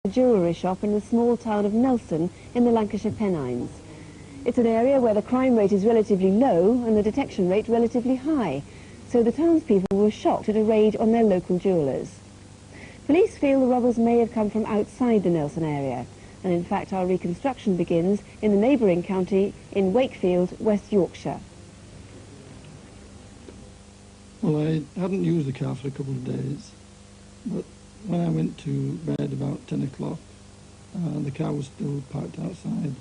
A jewellery shop in the small town of Nelson in the Lancashire Pennines. It's an area where the crime rate is relatively low and the detection rate relatively high, so the townspeople were shocked at a raid on their local jewellers. Police feel the robbers may have come from outside the Nelson area, and in fact our reconstruction begins in the neighbouring county in Wakefield, West Yorkshire. Well, I hadn't used the car for a couple of days, but when I went to bed about 10 o'clock, the car was still parked outside.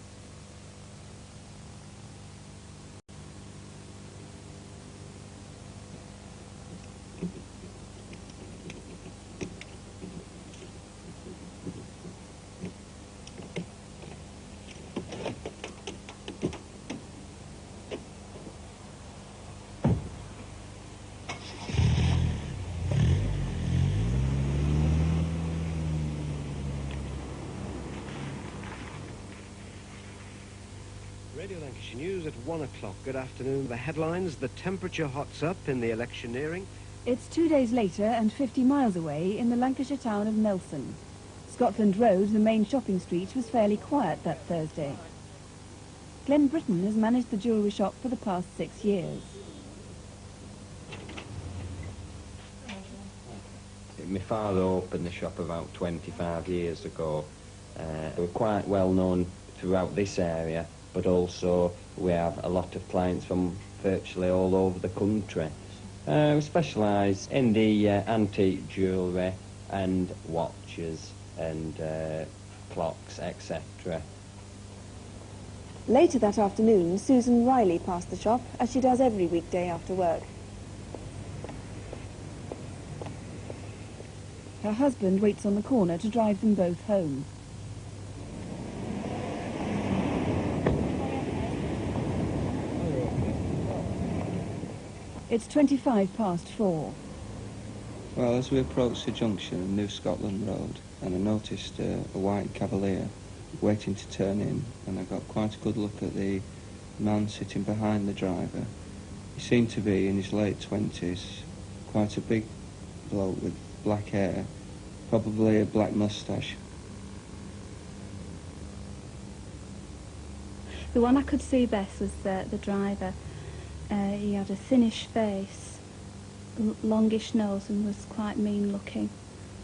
Radio Lancashire News at 1 o'clock. Good afternoon. The headlines: the temperature hots up in the electioneering. It's 2 days later and 50 miles away in the Lancashire town of Nelson. Scotland Road, the main shopping street, was fairly quiet that Thursday. Glenn Britton has managed the jewellery shop for the past 6 years. My father opened the shop about 25 years ago. We're quite well known throughout this area, but also we have a lot of clients from virtually all over the country. We specialise in the antique jewellery and watches and clocks, etc. Later that afternoon, Susan Riley passed the shop, as she does every weekday after work. Her husband waits on the corner to drive them both home. It's 4:25. Well, as we approached the junction of New Scotland Road, and I noticed a white Cavalier waiting to turn in, and I got quite a good look at the man sitting behind the driver. He seemed to be in his late 20s, quite a big bloke with black hair, probably a black moustache. The one I could see best was the driver. He had a thinnish face, longish nose, and was quite mean looking,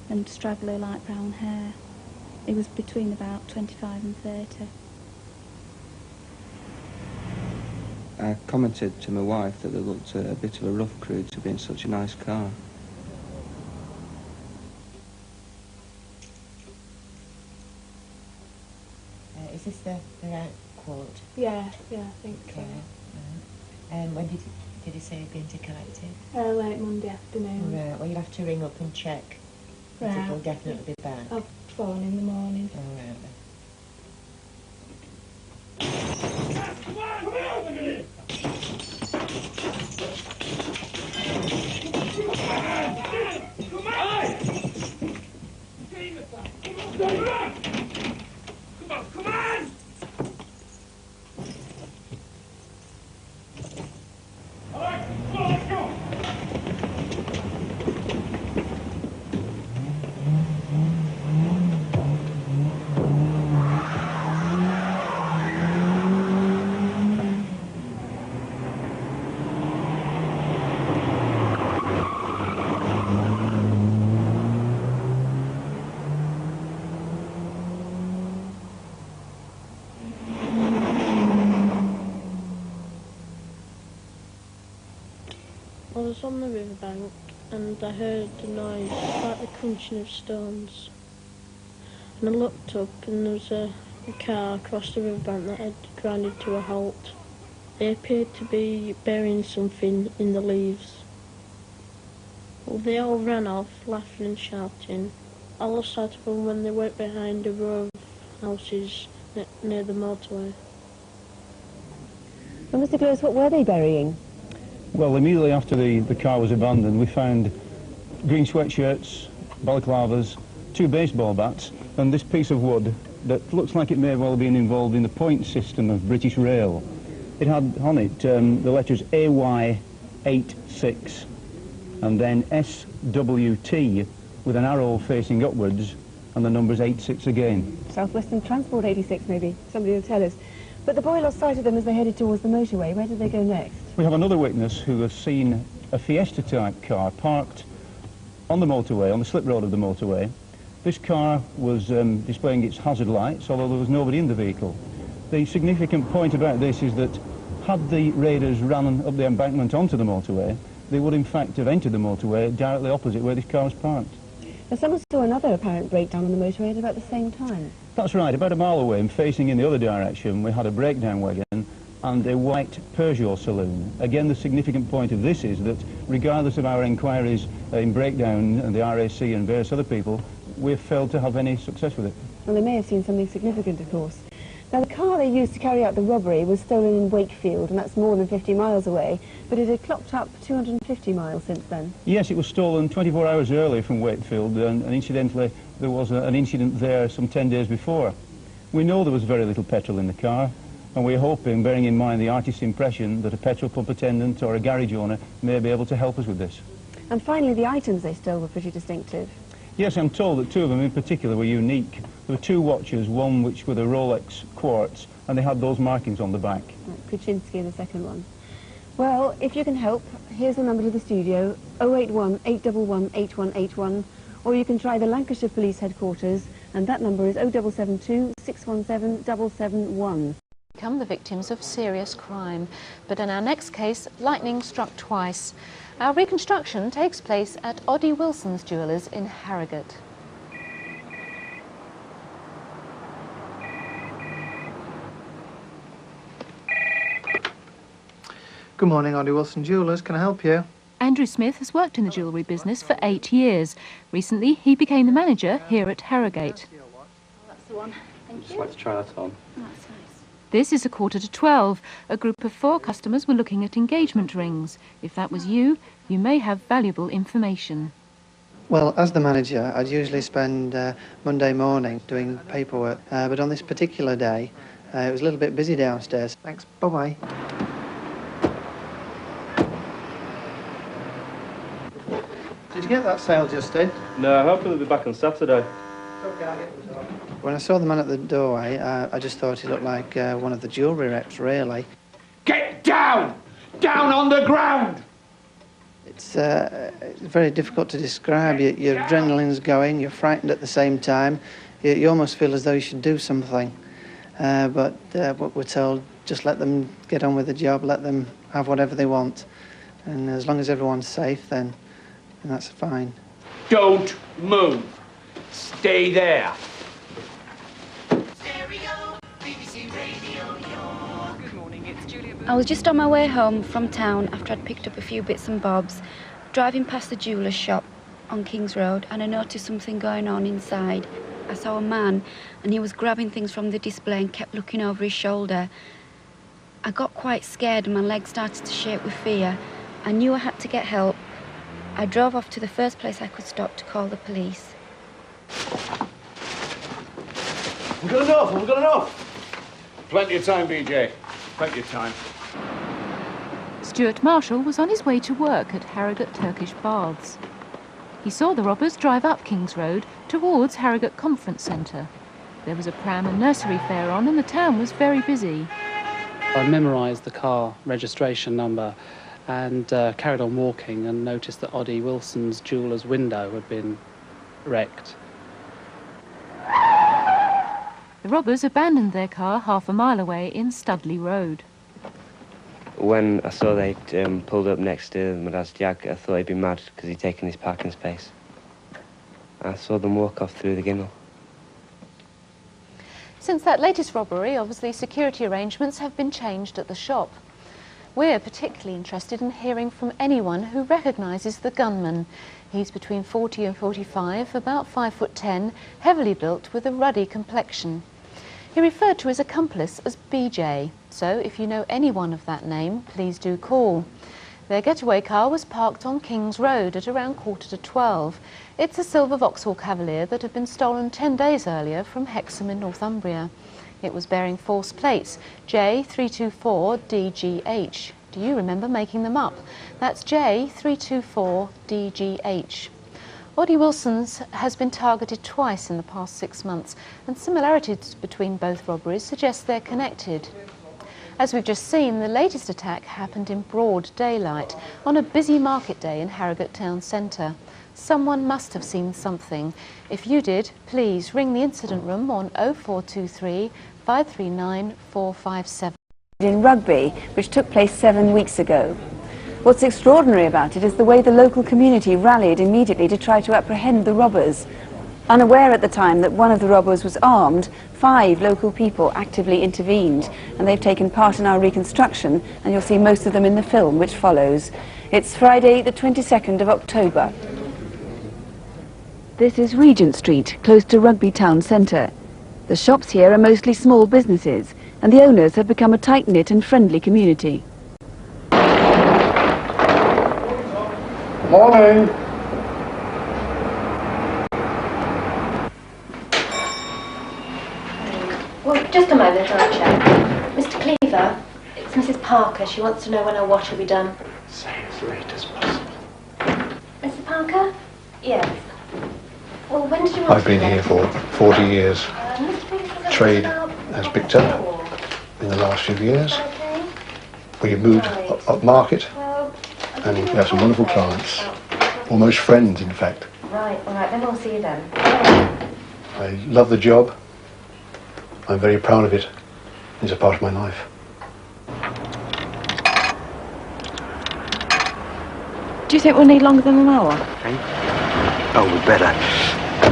and straggly light brown hair. He was between about 25 and 30. I commented to my wife that they looked a bit of a rough crew to be in such a nice car. Is this the right quote? Yeah, I think okay. so. When did he say he'd been to collect it? Late Monday afternoon. Right, well, you'll have to ring up and check. Right. It will definitely be back. I'll phone in the morning. All right, then. I was on the riverbank and I heard the noise, like the crunching of stones. And I looked up and there was a car across the riverbank that had grounded to a halt. They appeared to be burying something in the leaves. Well, they all ran off, laughing and shouting. I lost sight of them when they went behind a row of houses near the motorway. Well, Mr. Close, what were they burying? Well, immediately after the car was abandoned, we found green sweatshirts, balaclavas, 2 baseball bats, and this piece of wood that looks like it may well have been involved in the point system of British Rail. It had on it the letters AY86 and then SWT with an arrow facing upwards and the number is 86 again. Southwestern Transport 86 maybe, somebody will tell us. But the boy lost sight of them as they headed towards the motorway. Where did they go next? We have another witness who has seen a Fiesta-type car parked on the motorway, on the slip road of the motorway. This car was displaying its hazard lights, although there was nobody in the vehicle. The significant point about this is that had the raiders run up the embankment onto the motorway, they would in fact have entered the motorway directly opposite where this car was parked. Now, someone saw another apparent breakdown on the motorway at about the same time. That's right, about a mile away and facing in the other direction, we had a breakdown wagon and a white Peugeot saloon. Again, the significant point of this is that regardless of our inquiries in breakdown and the RAC and various other people, we've failed to have any success with it. Well, they may have seen something significant, of course. Now, the car they used to carry out the robbery was stolen in Wakefield, and that's more than 50 miles away, but it had clocked up 250 miles since then. Yes, it was stolen 24 hours earlier from Wakefield, and incidentally, there was an incident there some 10 days before. We know there was very little petrol in the car, and we're hoping, bearing in mind the artist's impression, that a petrol pump attendant or a garage owner may be able to help us with this. And finally, the items they stole were pretty distinctive. Yes, I'm told that two of them in particular were unique. There were two watches, one which were the Rolex quartz, and they had those markings on the back. Right, Kuczynski in the second one. Well, if you can help, here's the number to the studio, 081 811 8181, or you can try the Lancashire Police Headquarters, and that number is 0772 617 771. Become the victims of serious crime. But in our next case, lightning struck twice. Our reconstruction takes place at Oddie Wilson's Jewellers in Harrogate. Good morning, Oddie Wilson Jewellers. Can I help you? Andrew Smith has worked in the jewellery business for 8 years. Recently, he became the manager here at Harrogate. That's the one. Thank you. Let's try that on. That's nice. This is 11:45. A group of 4 customers were looking at engagement rings. If that was you, you may have valuable information. Well, as the manager, I'd usually spend Monday morning doing paperwork, but on this particular day, it was a little bit busy downstairs. Thanks. Bye-bye. Did you get that sale just in? No, hopefully they'll be back on Saturday. When I saw the man at the doorway, I just thought he looked like one of the jewellery reps, really. Get down! Down on the ground! It's very difficult to describe. Your adrenaline's going, you're frightened at the same time. You almost feel as though you should do something. But what we're told, just let them get on with the job, let them have whatever they want. And as long as everyone's safe, then that's fine. Don't move. Stay there. I was just on my way home from town after I'd picked up a few bits and bobs, driving past the jeweller's shop on King's Road, and I noticed something going on inside. I saw a man, and he was grabbing things from the display and kept looking over his shoulder. I got quite scared and my legs started to shake with fear. I knew I had to get help. I drove off to the first place I could stop to call the police. We've got enough, we've got enough. Plenty of time, BJ. Plenty of time. Stuart Marshall was on his way to work at Harrogate Turkish Baths. He saw the robbers drive up King's Road towards Harrogate Conference Centre. There was a pram and nursery fair on and the town was very busy. I memorised the car registration number and carried on walking and noticed that Oddie Wilson's jeweller's window had been wrecked. The robbers abandoned their car half a mile away in Studley Road. When I saw they'd pulled up next to my dad's Jag, I thought he'd be mad because he'd taken his parking space. I saw them walk off through the ginnel. Since that latest robbery, obviously security arrangements have been changed at the shop. We're particularly interested in hearing from anyone who recognises the gunman. He's between 40 and 45, about 5'10", heavily built with a ruddy complexion. He referred to his accomplice as BJ, so if you know anyone of that name, please do call. Their getaway car was parked on King's Road at around 11:45. It's a silver Vauxhall Cavalier that had been stolen 10 days earlier from Hexham in Northumbria. It was bearing false plates, J324DGH. Do you remember making them up? That's J324DGH. Oddie Wilson's has been targeted twice in the past 6 months, and similarities between both robberies suggest they're connected. As we've just seen, the latest attack happened in broad daylight on a busy market day in Harrogate town centre. Someone must have seen something. If you did, please ring the incident room on 0423 539 457. In Rugby, which took place 7 weeks ago. What's extraordinary about it is the way the local community rallied immediately to try to apprehend the robbers. Unaware at the time that one of the robbers was armed, 5 local people actively intervened, and they've taken part in our reconstruction, and you'll see most of them in the film which follows. It's Friday the 22nd of October. This is Regent Street, close to Rugby town centre. The shops here are mostly small businesses, and the owners have become a tight-knit and friendly community. Morning. Well, just a moment, I'll check. Mr. Cleaver, it's Mrs. Parker. She wants to know when her wash will be done. Say as late as possible. Mrs. Parker? Yes. Well, when did you want I've been here for 40 years. Trade has picked up in the last few years. We moved up market, and we have some wonderful clients. Almost friends, in fact. Right, all right, then we'll see you then. I love the job. I'm very proud of it. It's a part of my life. Do you think we'll need longer than an hour? Oh, we better.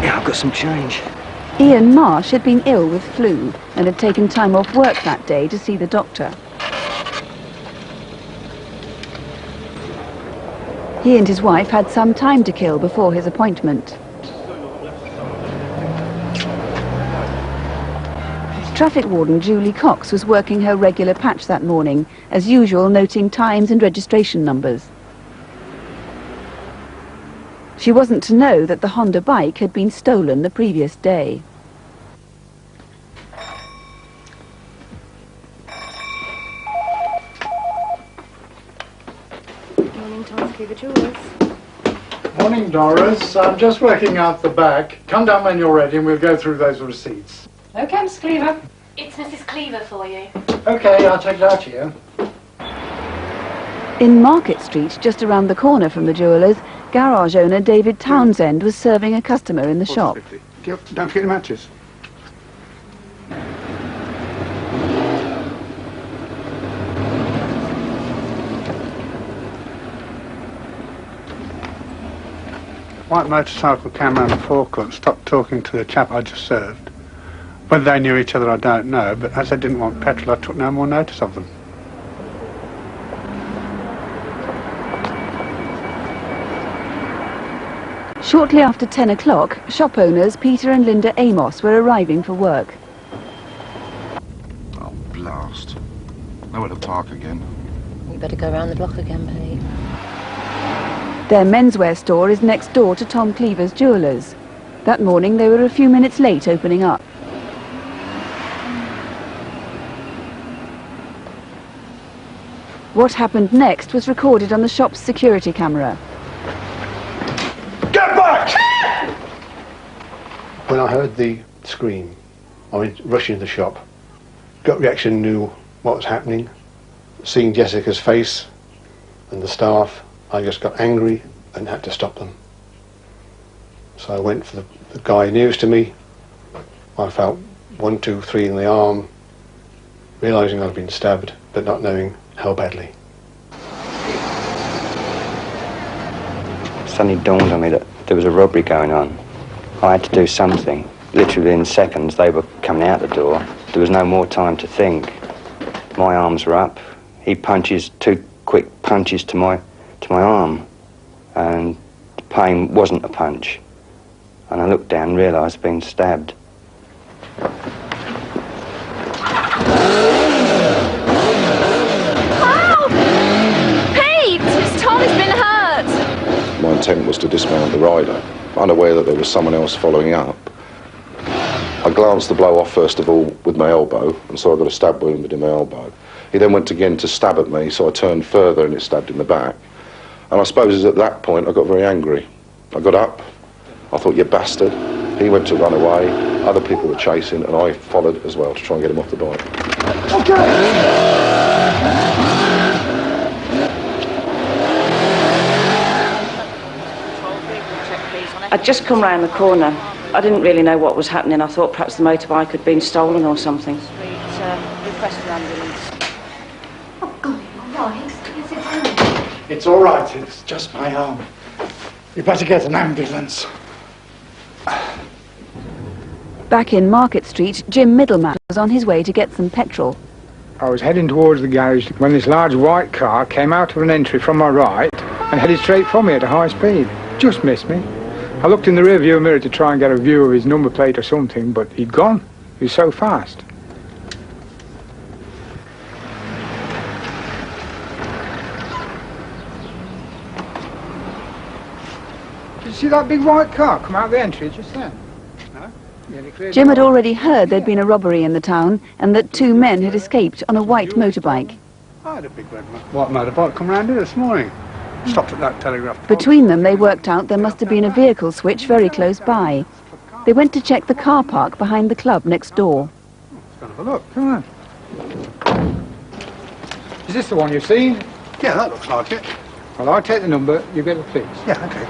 Yeah, I've got some change. Ian Marsh had been ill with flu and had taken time off work that day to see the doctor. He and his wife had some time to kill before his appointment. Traffic warden Julie Cox was working her regular patch that morning, as usual noting times and registration numbers. She wasn't to know that the Honda bike had been stolen the previous day. Morning, Thomas Cleaver Jewellers. Morning, Doris. I'm just working out the back. Come down when you're ready and we'll go through those receipts. Okay, Mrs. Cleaver. It's Mrs. Cleaver for you. Okay, I'll take it out to you. In Market Street, just around the corner from the jewellers, garage owner David Townsend was serving a customer in the shop. Don't forget the matches. White motorcycle camera and a forecourt stopped talking to the chap I just served. Whether they knew each other I don't know, but as they didn't want petrol I took no more notice of them. Shortly after 10 o'clock, shop owners Peter and Linda Amos were arriving for work. Oh, blast. Nowhere to park again. You better go round the block again, Pete. Their menswear store is next door to Tom Cleaver's jewellers. That morning they were a few minutes late opening up. What happened next was recorded on the shop's security camera. Get back! When I heard the scream, I went rushing into the shop. Gut reaction, knew what was happening. Seeing Jessica's face and the staff, I just got angry and had to stop them. So I went for the guy nearest to me. I felt 1, 2, 3 in the arm, realising I'd been stabbed, but not knowing how badly. Suddenly dawned on me that there was a robbery going on. I had to do something. Literally in seconds they were coming out the door. There was no more time to think. My arms were up. He punches, 2 quick punches to my arm, and the pain wasn't a punch. And I looked down and realised I'd been stabbed. My intent was to dismount the rider, unaware that there was someone else following up. I glanced the blow off first of all with my elbow, and so I got a stab wound within my elbow. He then went again to stab at me, so I turned further and it stabbed in the back. And I suppose at that point I got very angry. I got up, I thought, you bastard. He went to run away, other people were chasing, and I followed as well to try and get him off the bike. I'd just come round the corner. I didn't really know what was happening. I thought perhaps the motorbike had been stolen or something. Request an ambulance. Oh, God, all right. Is it home? It's all right. It's just my arm. You better get an ambulance. Back in Market Street, Jim Middleman was on his way to get some petrol. I was heading towards the garage when this large white car came out of an entry from my right and headed straight for me at a high speed. Just missed me. I looked in the rear view mirror to try and get a view of his number plate or something, but he'd gone. He was so fast. Did you see that big white car come out of the entry just then? Jim had already heard there'd been a robbery in the town and that 2 men had escaped on a white motorbike. I had a big red white motorbike come round here this morning. Stopped at that telegraph pole. Between them, they worked out there must have been a vehicle switch very close by. They went to check the car park behind the club next door. Let's have a look, come on. Is this the one you've seen? Yeah, that looks like it. Well, I'll take the number, you get the police. Yeah, okay.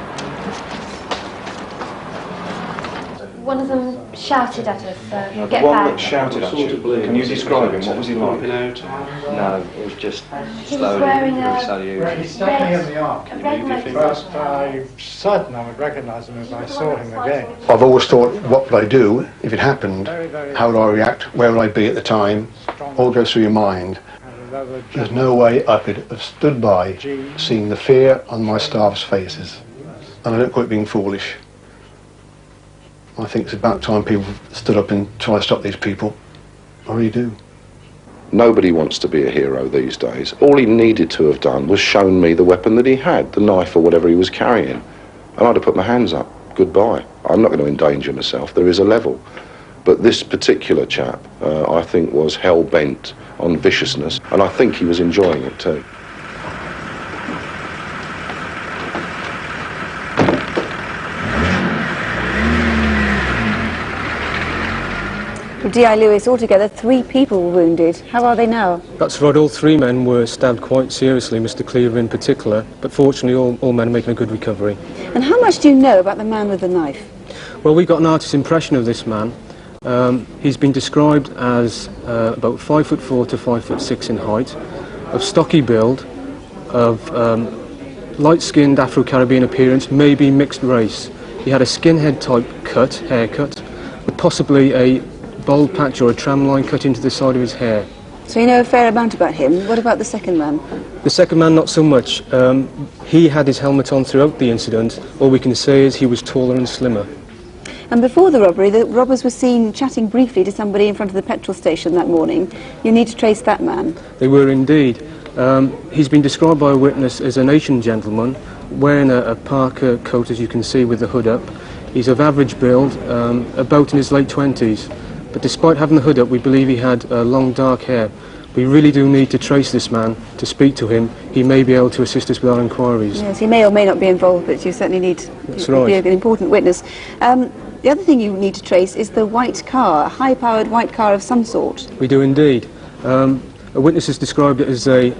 One of them shouted at us, get The one back. that shouted at you, can you describe him? What was he like? No, it was just He was wearing a He stabbed me in the arm. red But I'm certain I would recognise him if I saw him again. I've always thought, what would I do if it happened? How would I react? Where would I be at the time? All goes through your mind. There's no way I could have stood by seeing the fear on my staff's faces. And I don't quit being foolish. I think it's about time people stood up and try to stop these people. I really do. Nobody wants to be a hero these days. All he needed to have done was shown me the weapon that he had, the knife or whatever he was carrying. And I'd have put my hands up. Goodbye. I'm not going to endanger myself. There is a level. But this particular chap, I think, was hell-bent on viciousness, and I think he was enjoying it too. D.I. Lewis, altogether 3 people were wounded. How are they now? That's right, all 3 men were stabbed quite seriously, Mr. Cleaver in particular, but fortunately all men are making a good recovery. And how much do you know about the man with the knife? Well, we got an artist's impression of this man. He's been described as about 5'4" to 5'6" in height, of stocky build, of light-skinned Afro-Caribbean appearance, maybe mixed race. He had a skinhead type haircut, with possibly a bald patch or a tram line cut into the side of his hair. So you know a fair amount about him. What about the second man? The second man, not so much. He had his helmet on throughout the incident. All we can say is he was taller and slimmer. And before the robbery, the robbers were seen chatting briefly to somebody in front of the petrol station that morning. You need to trace that man. They were indeed. He's been described by a witness as an Asian gentleman, wearing a parka coat, as you can see, with the hood up. He's of average build, about in his late 20s. But despite having the hood up, we believe he had long dark hair. We really do need to trace this man, to speak to him. He may be able to assist us with our inquiries. Yes, he may or may not be involved, but you certainly need to be an important witness. The other thing you need to trace is the white car, a high-powered white car of some sort. We do indeed. A witness has described it as a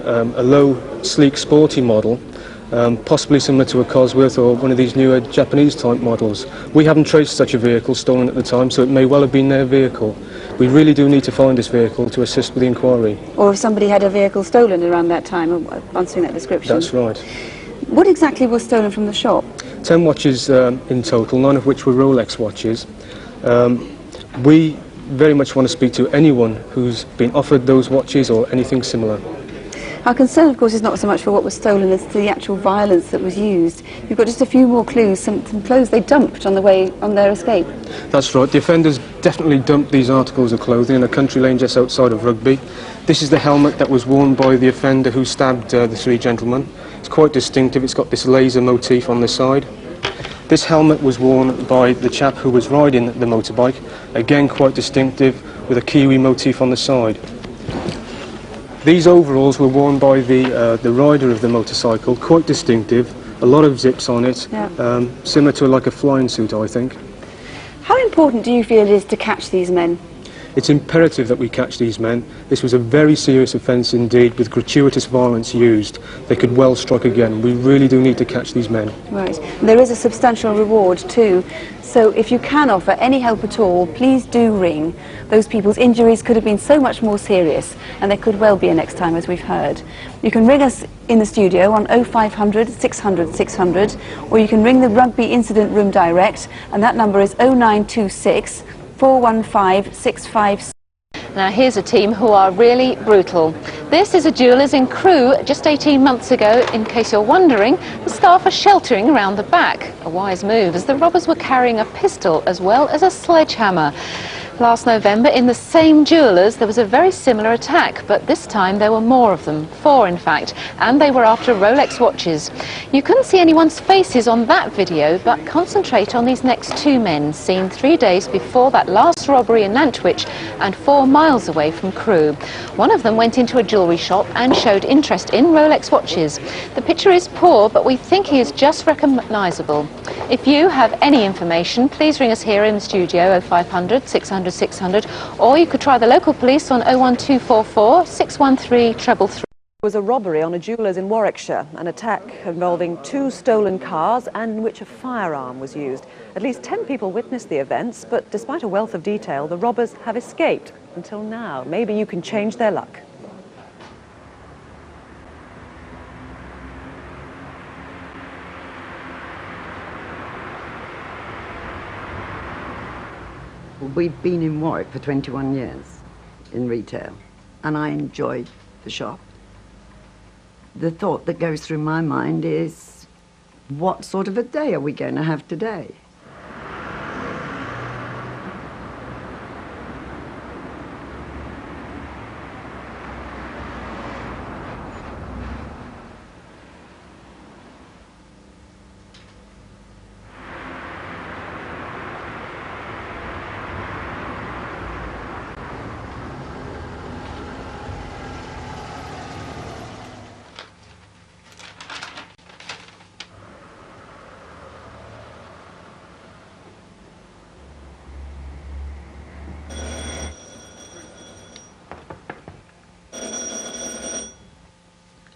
low, sleek, sporty model, possibly similar to a Cosworth or one of these newer Japanese-type models. We haven't traced such a vehicle stolen at the time, so it may well have been their vehicle. We really do need to find this vehicle to assist with the inquiry. Or if somebody had a vehicle stolen around that time, answering that description. That's right. What exactly was stolen from the shop? 10 watches in total, 9 of which were Rolex watches. We very much want to speak to anyone who's been offered those watches or anything similar. Our concern, of course, is not so much for what was stolen as the actual violence that was used. You've got just a few more clues, some clothes they dumped on their escape. That's right. The offenders definitely dumped these articles of clothing in a country lane just outside of Rugby. This is the helmet that was worn by the offender who stabbed the 3 gentlemen. It's quite distinctive. It's got this laser motif on the side. This helmet was worn by the chap who was riding the motorbike. Again, quite distinctive, with a kiwi motif on the side. These overalls were worn by the rider of the motorcycle, quite distinctive, a lot of zips on it, Yeah. similar to like a flying suit, I think. How important do you feel it is to catch these men? It's imperative that we catch these men. This was a very serious offence indeed, with gratuitous violence used. They could well strike again. We really do need to catch these men. Right. There is a substantial reward too. So if you can offer any help at all, please do ring. Those people's injuries could have been so much more serious, and there could well be a next time, as we've heard. You can ring us in the studio on 0500 600 600, or you can ring the Rugby Incident Room direct, and that number is 0926 415 656. Now here's a team who are really brutal. This is a jeweller's in Crewe just 18 months ago. In case you're wondering, the staff are sheltering around the back. A wise move, as the robbers were carrying a pistol as well as a sledgehammer. Last November, in the same jeweller's, there was a very similar attack, but this time there were more of them, 4 in fact, and they were after Rolex watches. You couldn't see anyone's faces on that video, but concentrate on these next 2 men, seen 3 days before that last robbery in Nantwich and 4 miles away from Crewe. One of them went into a jewellery shop and showed interest in Rolex watches. The picture is poor, but we think he is just recognisable. If you have any information, please ring us here in the studio, 0500 600 600, or you could try the local police on 01244 613 333. There was a robbery on a jeweller's in Warwickshire, an attack involving 2 stolen cars and in which a firearm was used. At least 10 people witnessed the events, but despite a wealth of detail, the robbers have escaped until now. Maybe you can change their luck. We've been in Warwick for 21 years in retail, and I enjoy the shop. The thought that goes through my mind is, what sort of a day are we going to have today?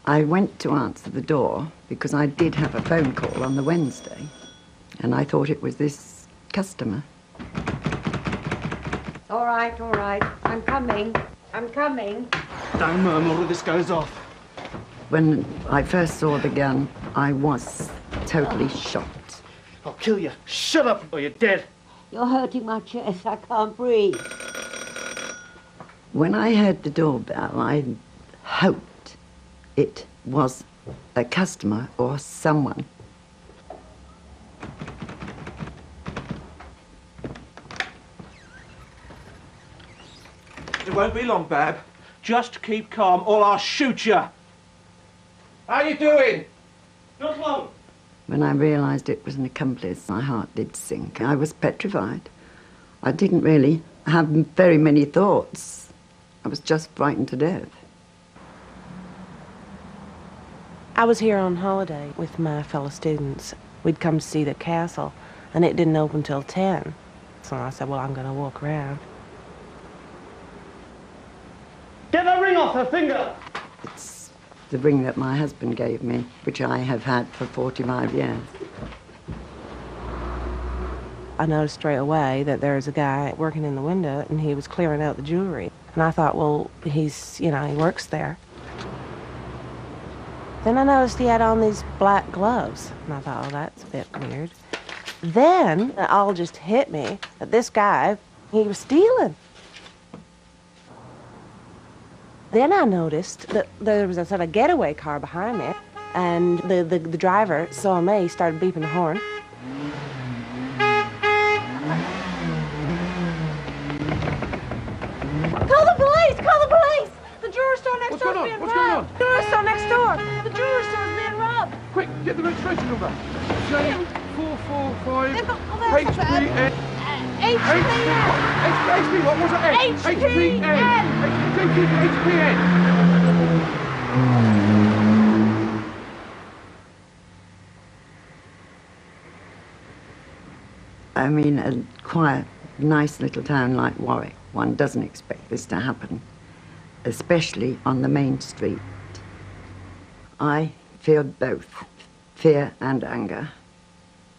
I went to answer the door because I did have a phone call on the Wednesday, and I thought it was this customer. All right, I'm coming. Don't murmur or this goes off. When I first saw the gun, I was totally shocked. I'll kill you. Shut up or you're dead. You're hurting my chest, I can't breathe. When I heard the doorbell, I hoped it was a customer or someone. It won't be long, Bab. Just keep calm or I'll shoot you. How you doing? Not long. When I realised it was an accomplice, my heart did sink. I was petrified. I didn't really have very many thoughts. I was just frightened to death. I was here on holiday with my fellow students. We'd come to see the castle, and it didn't open till 10. So I said, well, I'm going to walk around. Get the ring off her finger! It's the ring that my husband gave me, which I have had for 45 years. I noticed straight away that there was a guy working in the window, and he was clearing out the jewelry. And I thought, well, he's, he works there. Then I noticed he had on these black gloves, and I thought, oh, that's a bit weird. Then it all just hit me that this guy, he was stealing. Then I noticed that there was a sort of getaway car behind me, and the driver saw me, he started beeping the horn. Call the police! Call the police! The jewelry store next door is being robbed. What's going on? The jewelry store next door. The jewelry store is being robbed. Quick, get the registration number. J445 They've got HPN. HP, what was it? HPN. HPN. I mean, a quiet, nice little town like Warwick, one doesn't expect this to happen, especially on the main street. I feel both fear and anger.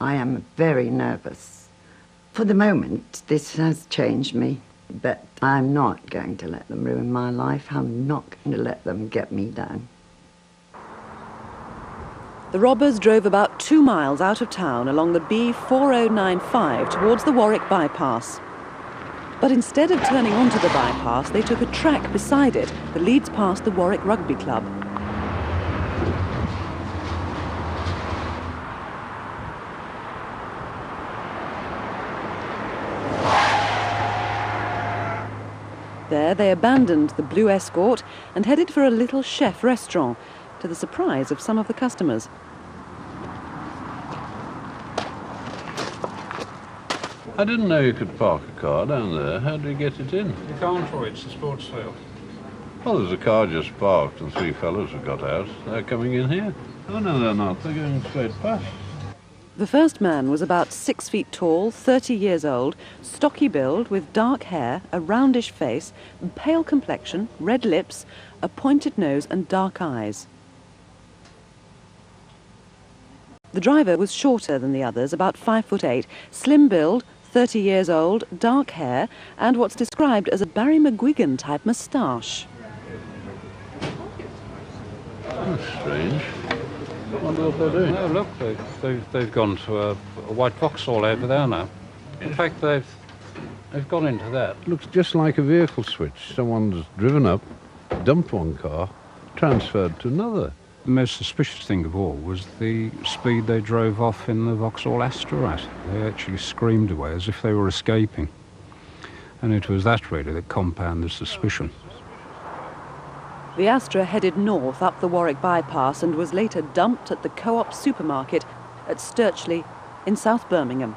I am very nervous. For the moment, this has changed me, but I'm not going to let them ruin my life. I'm not going to let them get me down. The robbers drove about 2 miles out of town along the B4095 towards the Warwick bypass. But instead of turning onto the bypass, they took a track beside it that leads past the Warwick Rugby Club. There they abandoned the blue Escort and headed for a little chef restaurant, to the surprise of some of the customers. I didn't know you could park a car down there. How do you get it in? You can't, Roy. It's a sports field. Well, there's a car just parked and 3 fellows have got out. They're coming in here. Oh, no, they're not. They're going straight past. The first man was about 6 feet tall, 30 years old, stocky build, with dark hair, a roundish face, pale complexion, red lips, a pointed nose and dark eyes. The driver was shorter than the others, about 5'8", slim build, 30 years old, dark hair, and what's described as a Barry McGuigan-type moustache. That's strange. I wonder what they're doing. No, look, they've gone to a white Vauxhall over there now. In fact, they've gone into that. Looks just like a vehicle switch. Someone's driven up, dumped one car, transferred to another. The most suspicious thing of all was the speed they drove off in the Vauxhall Astra at. They actually screamed away as if they were escaping. And it was that really that compounded suspicion. The Astra headed north up the Warwick bypass and was later dumped at the Co-op supermarket at Sturchley in South Birmingham.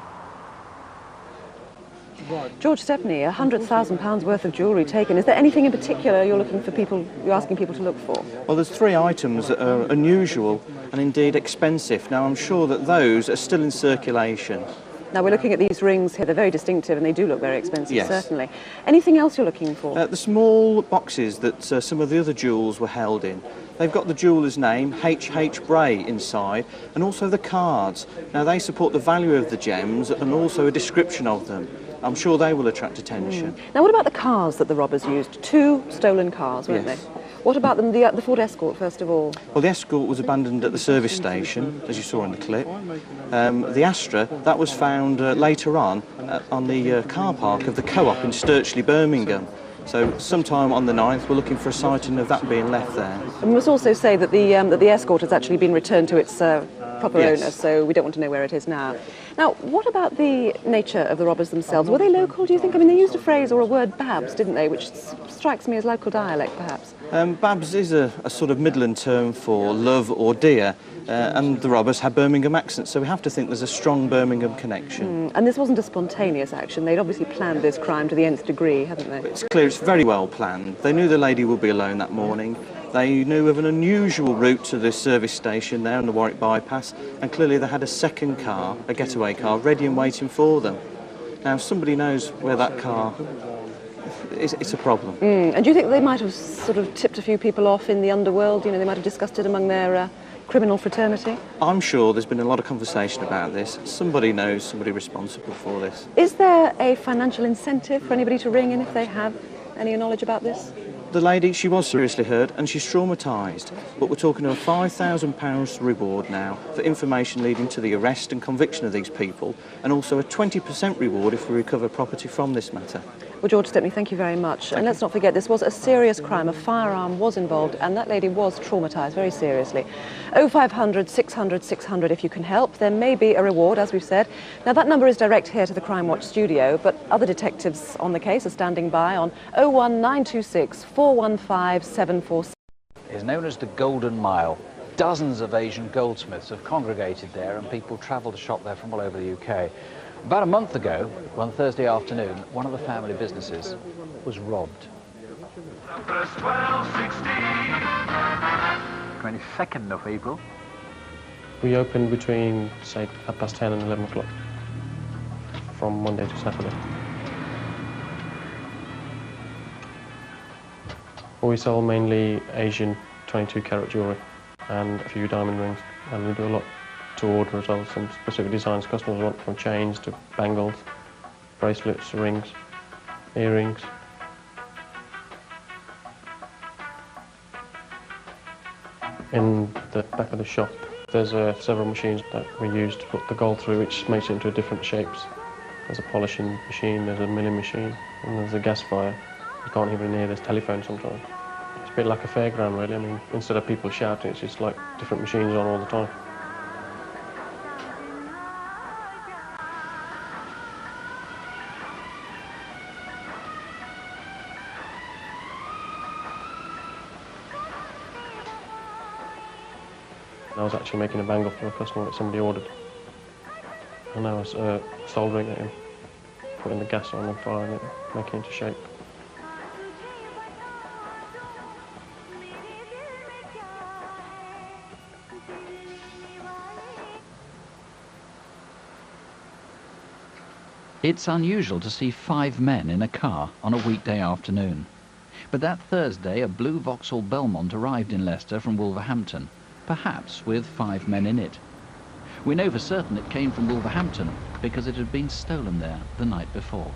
George Stepney, £100,000 worth of jewellery taken. Is there anything in particular you're asking people to look for? Well, there's 3 items that are unusual and indeed expensive. Now, I'm sure that those are still in circulation. Now, we're looking at these rings here. They're very distinctive and they do look very expensive, Yes. certainly. Anything else you're looking for? The small boxes that some of the other jewels were held in. They've got the jeweller's name, H.H. Bray, inside, and also the cards. Now, they support the value of the gems and also a description of them. I'm sure they will attract attention. Now, what about the cars that the robbers used? 2 stolen cars, weren't Yes. they? What about them, the Ford Escort, first of all? Well, the Escort was abandoned at the service station, as you saw in the clip. The Astra, that was found later on the car park of the Co-op in Sturchley, Birmingham. So sometime on the 9th, we're looking for a sighting of that being left there. And we must also say that the Escort has actually been returned to its proper Yes. owner, so we don't want to know where it is now. Now, what about the nature of the robbers themselves? Were they local, do you think? I mean, they used a phrase or a word, babs, didn't they, which strikes me as local dialect, perhaps. Babs is a sort of Midland term for love or dear, and the robbers had Birmingham accents, so we have to think there's a strong Birmingham connection. And this wasn't a spontaneous action. They'd obviously planned this crime to the nth degree, hadn't they? It's clear it's very well planned. They knew the lady would be alone that morning. They knew of an unusual route to the service station there on the Warwick bypass, and clearly they had a second car, a getaway car, ready and waiting for them. Now, if somebody knows where that car is, it's a problem. And do you think they might have sort of tipped a few people off in the underworld? You know, they might have discussed it among their criminal fraternity? I'm sure there's been a lot of conversation about this. Somebody knows somebody responsible for this. Is there a financial incentive for anybody to ring in if they have any knowledge about this? The lady, she was seriously hurt and she's traumatised, but we're talking of a £5,000 reward now for information leading to the arrest and conviction of these people, and also a 20% reward if we recover property from this matter. Well, George Stepney, thank you very much. And let's not forget, this was a serious crime. A firearm was involved, and that lady was traumatised very seriously. 0500 600 600 if you can help. There may be a reward, as we've said. Now, that number is direct here to the Crimewatch studio, but other detectives on the case are standing by on 01926 415 746. Is known as the Golden Mile. Dozens of Asian goldsmiths have congregated there, and people travel to shop there from all over the UK. About a month ago, one Thursday afternoon, one of the family businesses was robbed. 22nd of April. We opened between, say, 10:30 and 11 o'clock. from Monday to Saturday. We sell mainly Asian 22-carat jewellery and a few diamond rings, and we do a lot to order as well, some specific designs customers want, from chains to bangles, bracelets, rings, earrings. In the back of the shop there's several machines that we use to put the gold through, which makes it into different shapes. There's a polishing machine, there's a milling machine, and there's a gas fire. You can't even hear this telephone sometimes. It's a bit like a fairground really. I mean, instead of people shouting, it's just like different machines on all the time. I was actually making a bangle for a customer that somebody ordered. And I was soldering it in, putting the gas on and firing it, making it into shape. It's unusual to see 5 men in a car on a weekday afternoon. But that Thursday, a blue Vauxhall Belmont arrived in Leicester from Wolverhampton, perhaps with 5 men in it. We know for certain it came from Wolverhampton because it had been stolen there the night before.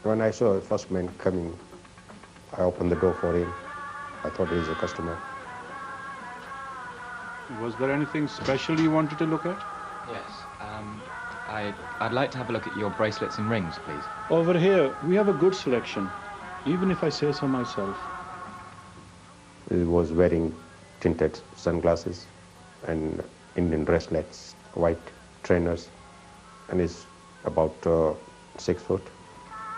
When I saw the first man coming, I opened the door for him. I thought he was a customer. Was there anything special you wanted to look at? Yes. I'd like to have a look at your bracelets and rings, please. Over here, we have a good selection, even if I say so myself. He was wearing tinted sunglasses and Indian bracelets, white trainers, and he's about 6 foot.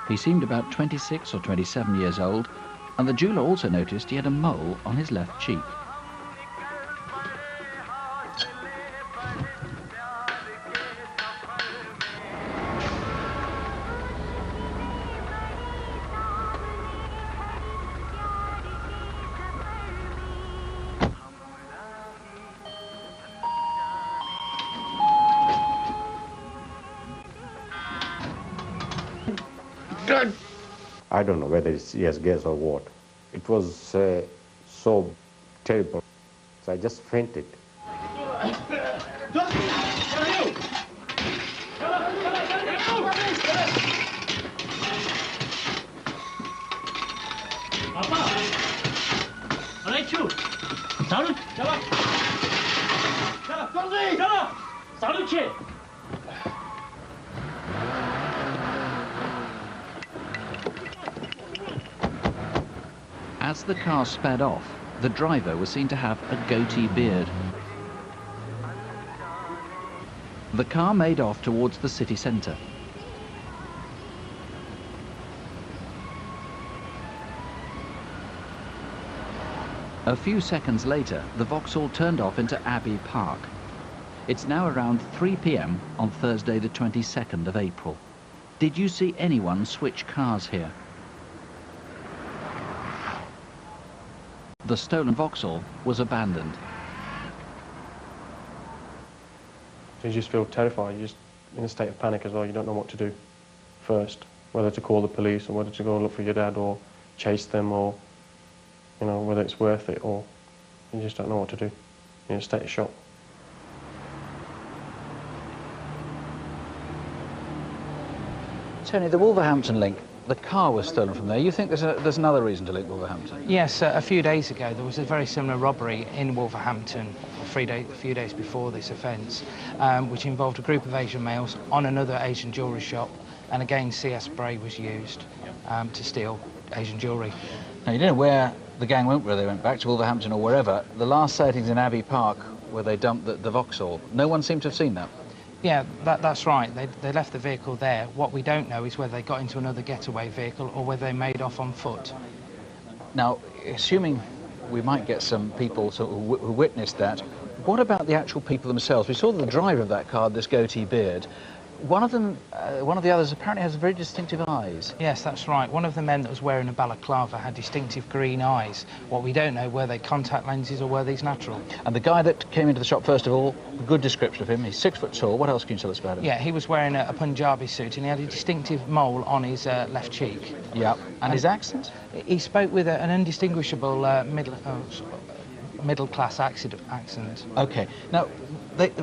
He seemed about 26 or 27 years old, and the jeweller also noticed he had a mole on his left cheek. I don't know whether it's yes, gas or what. It was so terrible, so I just fainted. As the car sped off, the driver was seen to have a goatee beard. The car made off towards the city centre. A few seconds later, the Vauxhall turned off into Abbey Park. It's now around 3 p.m. on Thursday the 22nd of April. Did you see anyone switch cars here? The stolen Vauxhall was abandoned. You just feel terrified, you're just in a state of panic as well. You don't know what to do first, whether to call the police or whether to go and look for your dad or chase them, or, you know, whether it's worth it, or you just don't know what to do. You're in a state of shock. Tony, the Wolverhampton link, the car was stolen from there. You think there's another reason to link Wolverhampton? Yes, a few days ago there was a very similar robbery in Wolverhampton, a few days before this offence, which involved a group of Asian males on another Asian jewellery shop, and again CS spray was used to steal Asian jewellery. Now, you don't know where the gang went, whether they went back to Wolverhampton or wherever. The last sightings in Abbey Park, where they dumped the Vauxhall, no one seemed to have seen that. Yeah, that's right. They left the vehicle there. What we don't know is whether they got into another getaway vehicle or whether they made off on foot. Now, assuming we might get some people who witnessed that, What about the actual people themselves? We saw the driver of that car had this goatee beard. One of them, one of the others apparently has very distinctive eyes. Yes, that's right. One of the men that was wearing a balaclava had distinctive green eyes. What we don't know, were they contact lenses or were these natural? And the guy that came into the shop, first of all, good description of him. He's 6 foot tall. What else can you tell us about him? Yeah, he was wearing a Punjabi suit and he had a distinctive mole on his left cheek. Yeah. And his accent? He spoke with an undistinguishable middle-class accent. OK. Now,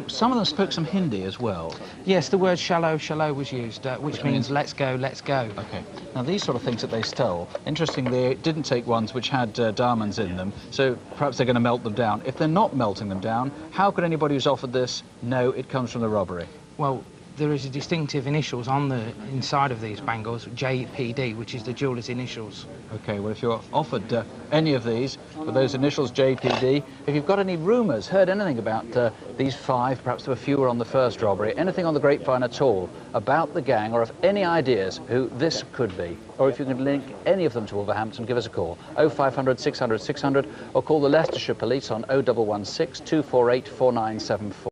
some of them spoke some Hindi as well. Yes, the word shallow was used, which means let's go, let's go. OK. Now, these sort of things that they stole, interestingly, they didn't take ones which had diamonds in them, so perhaps they're going to melt them down. If they're not melting them down, how could anybody who's offered this know it comes from the robbery? Well, there is a distinctive initials on the inside of these bangles, JPD, which is the jeweller's initials. OK, well, if you're offered any of these with those initials JPD, if you've got any rumours, heard anything about these 5, perhaps there were fewer on the first robbery, anything on the grapevine at all about the gang, or have any ideas who this could be, or if you can link any of them to Wolverhampton, give us a call, 0500 600 600, or call the Leicestershire Police on 0116 248 4974.